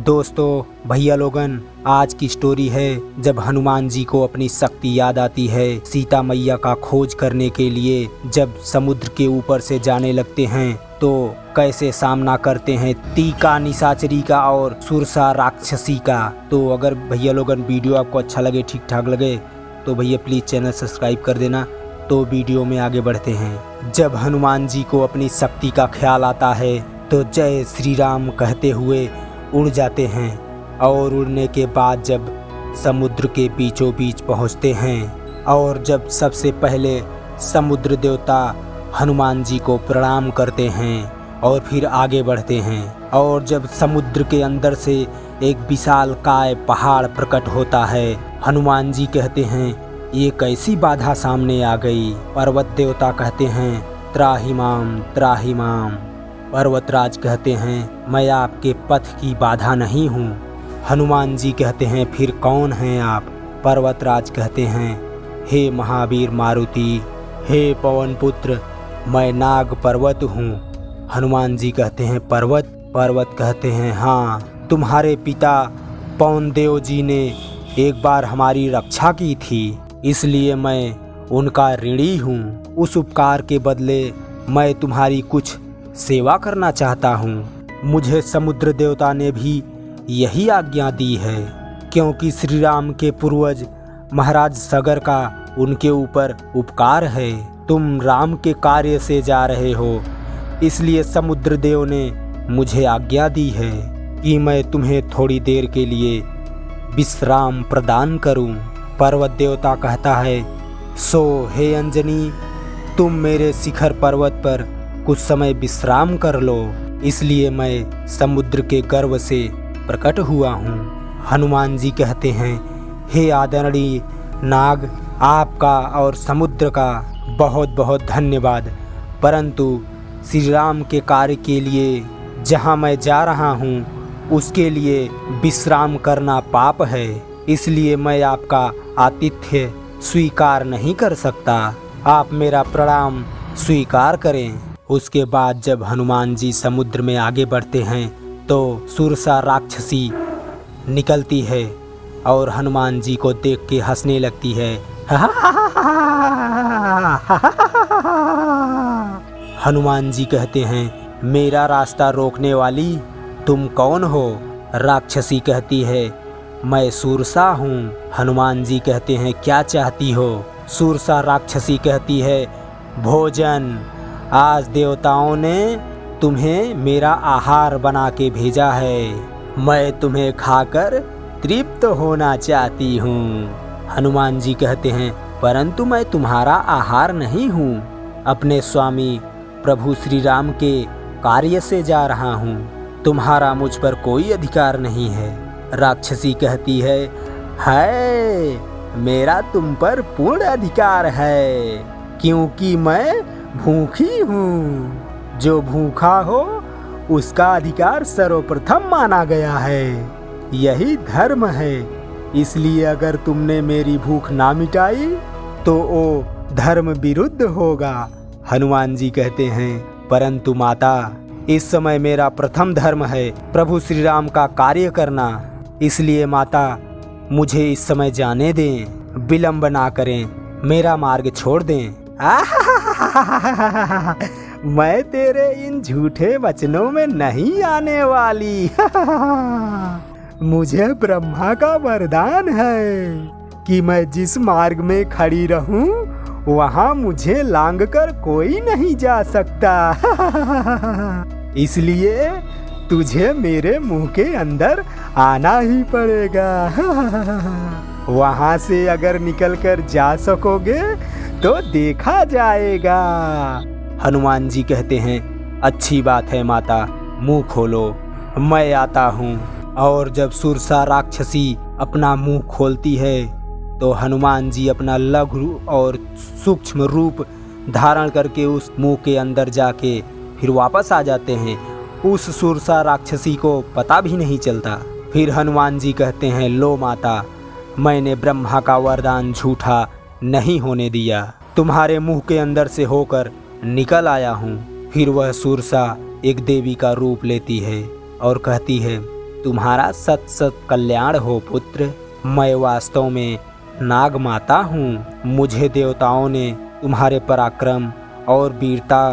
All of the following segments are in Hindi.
दोस्तों भैया लोगन, आज की स्टोरी है जब हनुमान जी को अपनी शक्ति याद आती है सीता मैया का खोज करने के लिए। जब समुद्र के ऊपर से जाने लगते हैं तो कैसे सामना करते हैं तीका निशाचरी का और सुरसा राक्षसी का। तो अगर भैया लोगन वीडियो आपको अच्छा लगे, ठीक ठाक लगे, तो भैया प्लीज़ चैनल सब्सक्राइब कर देना। तो वीडियो में आगे बढ़ते हैं। जब हनुमान जी को अपनी शक्ति का ख्याल आता है तो जय श्री राम कहते हुए उड़ जाते हैं और उड़ने के बाद जब समुद्र के बीचों बीच पहुंचते हैं और जब सबसे पहले समुद्र देवता हनुमान जी को प्रणाम करते हैं और फिर आगे बढ़ते हैं। और जब समुद्र के अंदर से एक विशालकाय पहाड़ प्रकट होता है, हनुमान जी कहते हैं ये कैसी बाधा सामने आ गई। पर्वत देवता कहते हैं त्राहिमाम त्राहिमाम। पर्वतराज कहते हैं मैं आपके पथ की बाधा नहीं हूँ। हनुमान जी कहते हैं फिर कौन हैं आप। पर्वतराज कहते हैं हे महावीर मारुति, हे पवन पुत्र, मैं नाग पर्वत हूँ। हनुमान जी कहते हैं पर्वत। पर्वत कहते हैं हाँ, तुम्हारे पिता पवन देव जी ने एक बार हमारी रक्षा की थी, इसलिए मैं उनका ऋणी हूँ। उस उपकार के बदले मैं तुम्हारी कुछ सेवा करना चाहता हूँ। मुझे समुद्र देवता ने भी यही आज्ञा दी है, क्योंकि श्री राम के पूर्वज महाराज सगर का उनके ऊपर उपकार है। तुम राम के कार्य से जा रहे हो, इसलिए समुद्र देव ने मुझे आज्ञा दी है कि मैं तुम्हें थोड़ी देर के लिए विश्राम प्रदान करूं। पर्वत देवता कहता है सो हे अंजनी, तुम मेरे शिखर पर्वत पर कुछ समय विश्राम कर लो, इसलिए मैं समुद्र के गर्भ से प्रकट हुआ हूँ। हनुमान जी कहते हैं हे आदरणीय नाग, आपका और समुद्र का बहुत बहुत धन्यवाद, परंतु श्री राम के कार्य के लिए जहाँ मैं जा रहा हूँ उसके लिए विश्राम करना पाप है, इसलिए मैं आपका आतिथ्य स्वीकार नहीं कर सकता। आप मेरा प्रणाम स्वीकार करें। उसके बाद जब हनुमान जी समुद्र में आगे बढ़ते हैं तो सुरसा राक्षसी निकलती है और हनुमान जी को देख के हंसने लगती है। हनुमान जी कहते हैं मेरा रास्ता रोकने वाली तुम कौन हो। राक्षसी कहती है मैं सुरसा हूँ। हनुमान जी कहते हैं क्या चाहती हो। सुरसा राक्षसी कहती है भोजन, आज देवताओं ने तुम्हें मेरा आहार बना के भेजा है, मैं तुम्हें खाकर तृप्त होना चाहती हूँ। हनुमान जी कहते हैं परंतु मैं तुम्हारा आहार नहीं हूँ, अपने स्वामी प्रभु श्री राम के कार्य से जा रहा हूँ, तुम्हारा मुझ पर कोई अधिकार नहीं है। राक्षसी कहती है मेरा तुम पर पूर्ण अधिकार है, क्योंकि मैं भूखी हूँ। जो भूखा हो उसका अधिकार सर्वप्रथम माना गया है, यही धर्म है। इसलिए अगर तुमने मेरी भूख ना मिटाई तो वो धर्म विरुद्ध होगा। हनुमान जी कहते हैं परंतु माता, इस समय मेरा प्रथम धर्म है प्रभु श्री राम का कार्य करना, इसलिए माता मुझे इस समय जाने दें, विलंब ना करें, मेरा मार्ग छोड़ दें। मैं तेरे इन झूठे वचनों में नहीं आने वाली। मुझे ब्रह्मा का वरदान है कि मैं जिस मार्ग में खड़ी रहूं वहां मुझे लांघकर कोई नहीं जा सकता। इसलिए तुझे मेरे मुंह के अंदर आना ही पड़ेगा। वहां से अगर निकलकर जा सकोगे तो देखा जाएगा। हनुमान जी कहते हैं अच्छी बात है माता, मुंह खोलो, मैं आता हूँ। और जब सुरसा राक्षसी अपना मुंह खोलती है तो हनुमान जी अपना लघु और सूक्ष्म रूप धारण करके उस मुंह के अंदर जाके फिर वापस आ जाते हैं। उस सुरसा राक्षसी को पता भी नहीं चलता। फिर हनुमान जी कहते हैं लो माता, मैंने ब्रह्मा का वरदान झूठा नहीं होने दिया, तुम्हारे मुंह के अंदर से होकर निकल आया हूँ। फिर वह सुरसा एक देवी का रूप लेती है और कहती है तुम्हारा सत सत कल्याण हो पुत्र। मैं वास्तव में नाग माता हूँ। मुझे देवताओं ने तुम्हारे पराक्रम और वीरता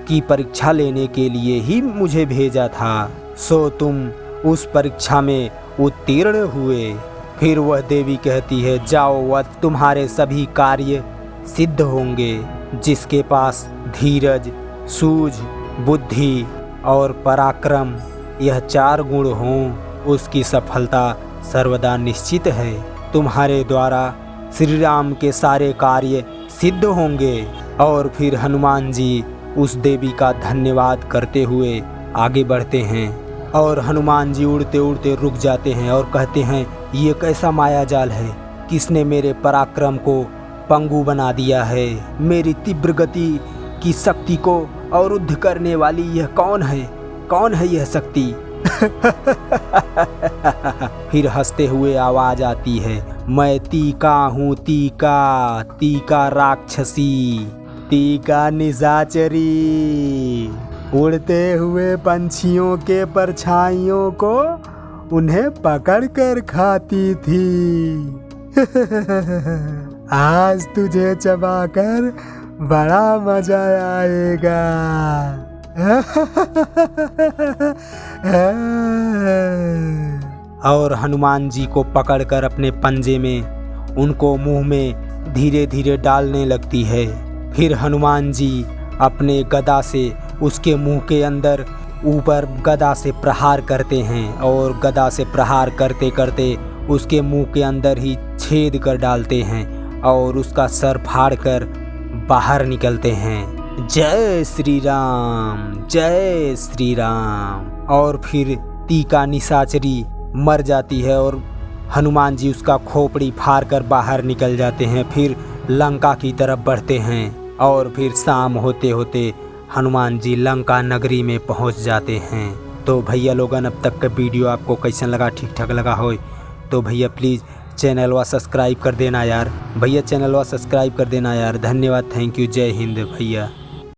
की परीक्षा लेने के लिए ही मुझे भेजा था, सो तुम उस परीक्षा में उत्तीर्ण हुए। फिर वह देवी कहती है, जाओ, वह तुम्हारे सभी कार्य सिद्ध होंगे। जिसके पास धीरज, सूझ, बुद्धि और पराक्रम यह 4 गुण हों, उसकी सफलता सर्वदा निश्चित है। तुम्हारे द्वारा श्री राम के सारे कार्य सिद्ध होंगे। और फिर हनुमान जी उस देवी का धन्यवाद करते हुए आगे बढ़ते हैं। और हनुमान जी उड़ते उड़ते रुक जाते हैं और कहते हैं, ये कैसा माया जाल है? किसने मेरे पराक्रम को पंगु बना दिया है? मेरी तीव्र गति की शक्ति को अवरुद्ध करने वाली यह कौन है? कौन है यह शक्ति? फिर हंसते हुए आवाज आती है, मैं तीका हूँ, तीका, तीका राक्षसी, तीका निशाचरी, उड़ते हुए पंछियों के परछाइयों को उन्हें पकड़ कर खाती थी। आज तुझे चबाकर बड़ा मजा आएगा। और हनुमान जी को पकड़कर अपने पंजे में उनको मुंह में धीरे धीरे डालने लगती है। फिर हनुमान जी अपने गदा से उसके मुंह के अंदर ऊपर गदा से प्रहार करते हैं और गदा से प्रहार करते करते उसके मुंह के अंदर ही छेद कर डालते हैं और उसका सर फाड़कर बाहर निकलते हैं। जय श्री राम, जय श्री राम। और फिर तीका निशाचरी मर जाती है और हनुमान जी उसका खोपड़ी फाड़ कर बाहर निकल जाते हैं। फिर लंका की तरफ बढ़ते हैं और फिर शाम होते होते हनुमान जी लंका नगरी में पहुंच जाते हैं। तो भैया लोगन, अब तक का वीडियो आपको कैसा लगा? ठीक ठाक लगा हो तो भैया प्लीज़ चैनलवा सब्सक्राइब कर देना यार। भैया चैनलवा सब्सक्राइब कर देना यार। धन्यवाद, थैंक यू, जय हिंद भैया।